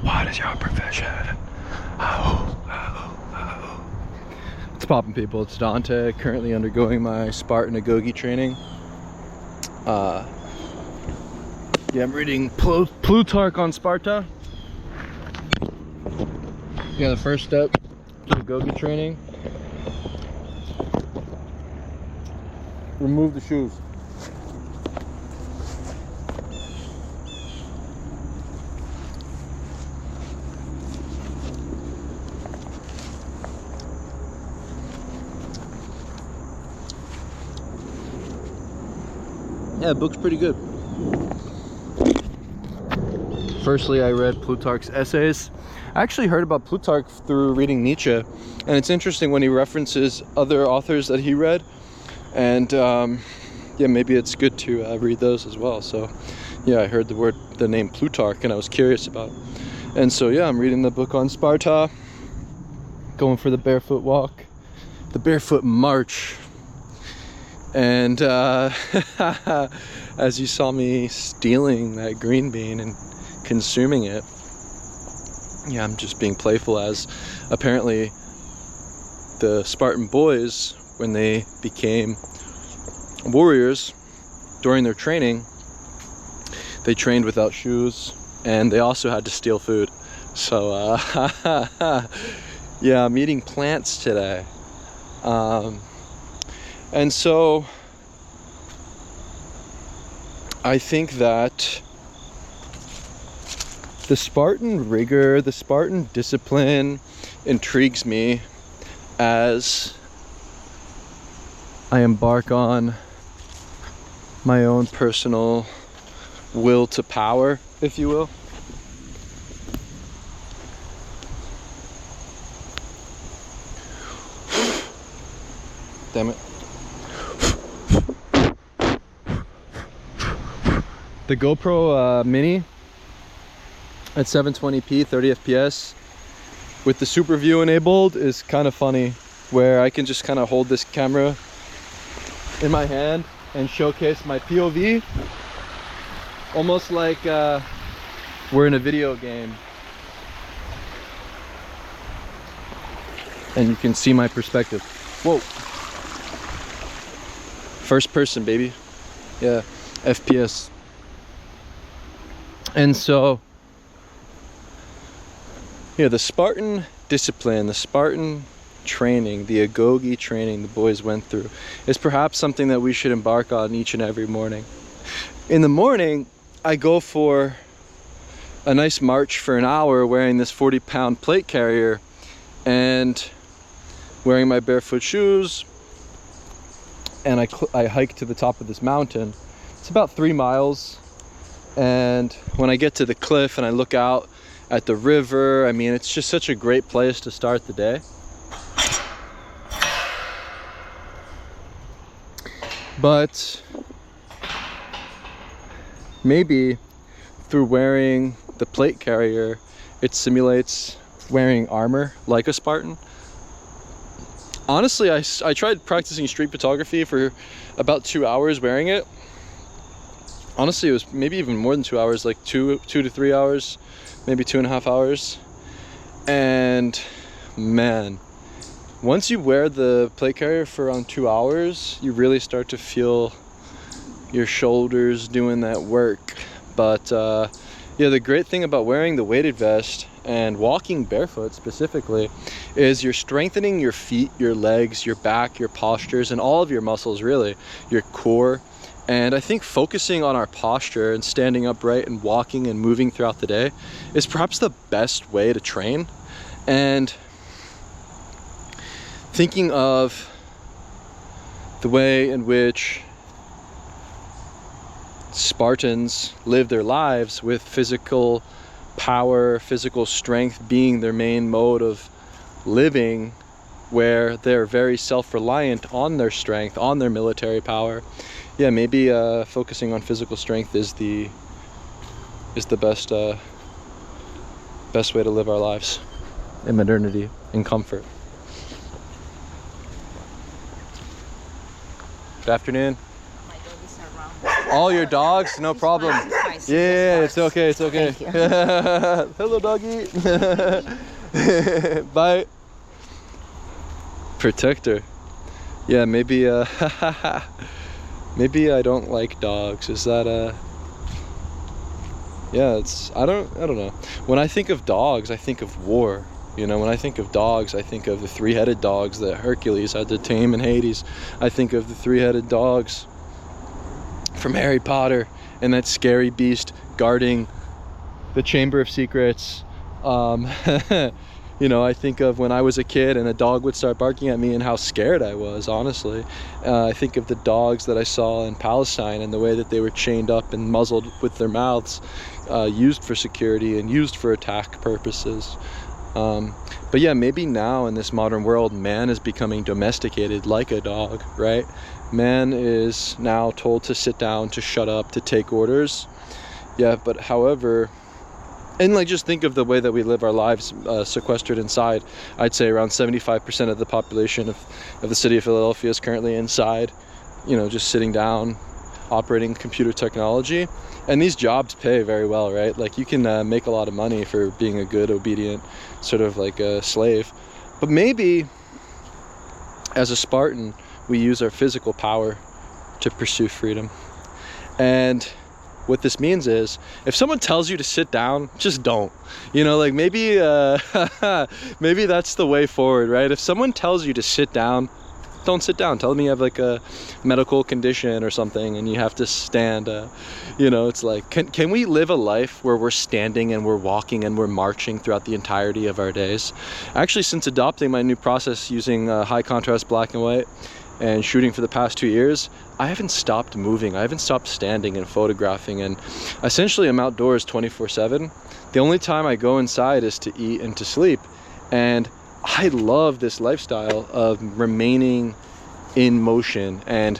What is your profession? What's poppin', people? It's Dante, currently undergoing my Spartan Agoge training. Yeah, I'm reading Plutarch on Sparta. Yeah, the first step to Agoge training. Remove the shoes. Yeah, the book's pretty good. Firstly, I read Plutarch's essays. I actually heard about Plutarch through reading Nietzsche, and it's interesting when he references other authors that he read, and yeah, maybe it's good to read those as well. So yeah, I heard the name Plutarch, and I was curious about it. And so yeah, I'm reading the book on Sparta, going for the barefoot walk, the barefoot march. And as you saw me stealing that green bean and consuming it, yeah, I'm just being playful, as apparently the Spartan boys, when they became warriors during their training, they trained without shoes, and they also had to steal food. So yeah, I'm eating plants today. And so I think that the Spartan rigor, the Spartan discipline intrigues me as I embark on my own personal will to power, if you will. Damn it. The GoPro Mini at 720p 30 fps with the super view enabled is kind of funny, where I can just kind of hold this camera in my hand and showcase my POV, almost like we're in a video game, and you can see my perspective. Whoa, first person, baby. Yeah, FPS. And so, yeah, the Spartan discipline, the Spartan training, the Agoge training the boys went through is perhaps something that we should embark on each and every morning. In the morning, I go for a nice march for an hour wearing this 40-pound plate carrier and wearing my barefoot shoes, and I hike to the top of this mountain. It's about 3 miles. And when I get to the cliff and I look out at the river, I mean, it's just such a great place to start the day. But maybe through wearing the plate carrier, it simulates wearing armor like a Spartan. Honestly, I tried practicing street photography for about 2 hours wearing it. Honestly, it was maybe even more than 2 hours, like two to 3 hours, maybe 2.5 hours. And man, once you wear the plate carrier for around 2 hours, you really start to feel your shoulders doing that work. But yeah, the great thing about wearing the weighted vest and walking barefoot specifically is you're strengthening your feet, your legs, your back, your postures, and all of your muscles, really, your core. And I think focusing on our posture and standing upright and walking and moving throughout the day is perhaps the best way to train. And thinking of the way in which Spartans live their lives, with physical power, physical strength being their main mode of living, where they're very self-reliant on their strength, on their military power. Yeah, maybe focusing on physical strength is the best way to live our lives in modernity, in comfort. Good afternoon. My dog is around. All your dogs, no problem. Spicy, Yeah, it's okay, it's okay. Thank you. Hello, doggy. Bye. Protector. Yeah, maybe maybe I don't like dogs. Is that yeah, it's I don't know. When I think of dogs, I think of war. You know, when I think of dogs, I think of the three-headed dogs that Hercules had to tame in Hades. I think of the three-headed dogs from Harry Potter and that scary beast guarding the Chamber of Secrets. You know, I think of when I was a kid and a dog would start barking at me and how scared I was, honestly. I think of the dogs that I saw in Palestine and the way that they were chained up and muzzled with their mouths, used for security and used for attack purposes. But yeah, maybe now in this modern world, man is becoming domesticated like a dog, right? Man is now told to sit down, to shut up, to take orders. Yeah, but however, and like just think of the way that we live our lives sequestered inside. I'd say around 75% of the population of the city of Philadelphia is currently inside, you know, just sitting down, operating computer technology. And these jobs pay very well, right? Like you can make a lot of money for being a good, obedient, sort of like a slave. But maybe as a Spartan, we use our physical power to pursue freedom. And what this means is, if someone tells you to sit down, just don't. You know, like maybe maybe that's the way forward, right? If someone tells you to sit down, don't sit down. Tell them you have like a medical condition or something and you have to stand. You know, it's like, can we live a life where we're standing and we're walking and we're marching throughout the entirety of our days? Actually, since adopting my new process using high contrast black and white and shooting for the past 2 years, I haven't stopped moving. I haven't stopped standing and photographing, and essentially I'm outdoors 24/7. The only time I go inside is to eat and to sleep. And I love this lifestyle of remaining in motion and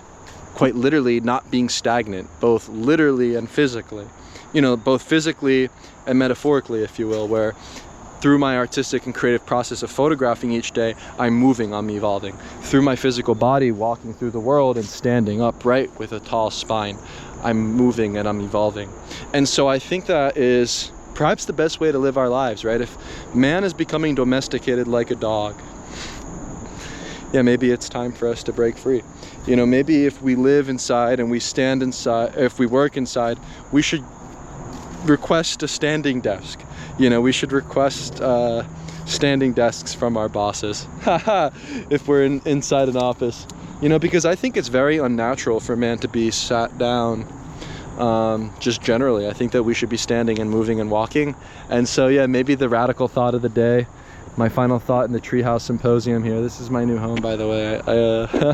quite literally not being stagnant, both literally and physically. You know, both physically and metaphorically, if you will, where through my artistic and creative process of photographing each day, I'm moving, I'm evolving. Through my physical body, walking through the world and standing upright with a tall spine, I'm moving and I'm evolving. And so I think that is perhaps the best way to live our lives, right? If man is becoming domesticated like a dog, yeah, maybe it's time for us to break free. You know, maybe if we live inside and we stand inside, if we work inside, we should request a standing desk. You know, we should request standing desks from our bosses if we're inside an office. You know, because I think it's very unnatural for man to be sat down. Just generally, I think that we should be standing and moving and walking. And so, yeah, maybe the radical thought of the day, my final thought in the Treehouse Symposium here. This is my new home, by the way.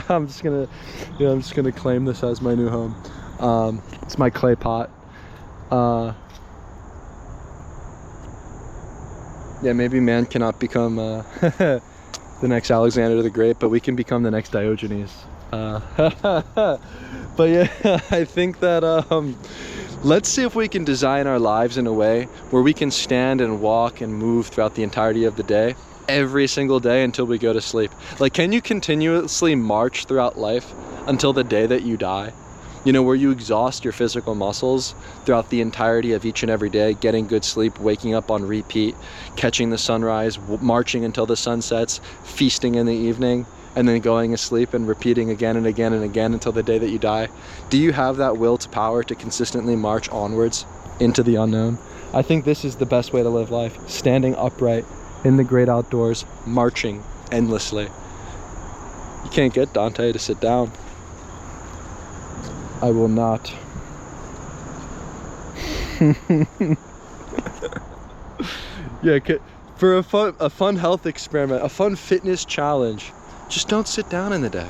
I'm just gonna claim this as my new home. It's my clay pot. Yeah, maybe man cannot become the next Alexander the Great, but we can become the next Diogenes. But yeah, I think that let's see if we can design our lives in a way where we can stand and walk and move throughout the entirety of the day, every single day until we go to sleep. Like, can you continuously march throughout life until the day that you die? You know, where you exhaust your physical muscles throughout the entirety of each and every day, getting good sleep, waking up on repeat, catching the sunrise, marching until the sun sets, feasting in the evening, and then going asleep and repeating again and again and again until the day that you die. Do you have that will to power to consistently march onwards into the unknown? I think this is the best way to live life, standing upright in the great outdoors, marching endlessly. You can't get Dante to sit down. I will not. Yeah, for a fun health experiment, a fun fitness challenge, just don't sit down in the day.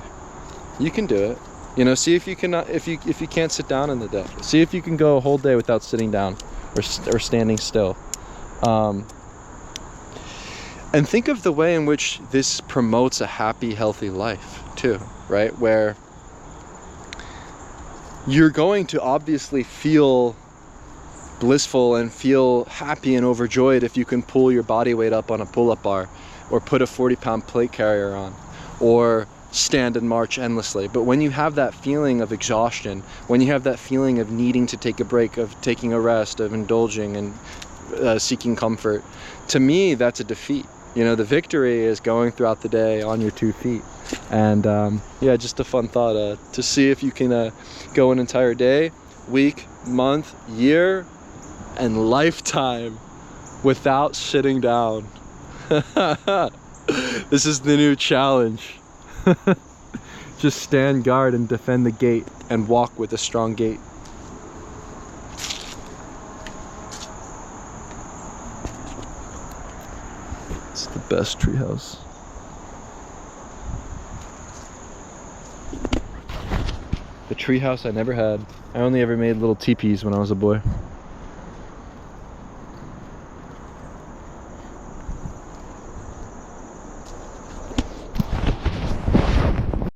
You can do it. You know, see if you cannot, if you can't sit down in the day. See if you can go a whole day without sitting down or standing still. And think of the way in which this promotes a happy, healthy life too, right? Where you're going to obviously feel blissful and feel happy and overjoyed if you can pull your body weight up on a pull-up bar, or put a 40-pound plate carrier on, or stand and march endlessly. But when you have that feeling of exhaustion, when you have that feeling of needing to take a break, of taking a rest, of indulging and seeking comfort, to me, that's a defeat. You know, the victory is going throughout the day on your 2 feet. And yeah, just a fun thought to see if you can go an entire day, week, month, year, and lifetime without sitting down. This is the new challenge. Just stand guard and defend the gate and walk with a strong gait. It's the best treehouse. The treehouse I never had. I only ever made little teepees when I was a boy.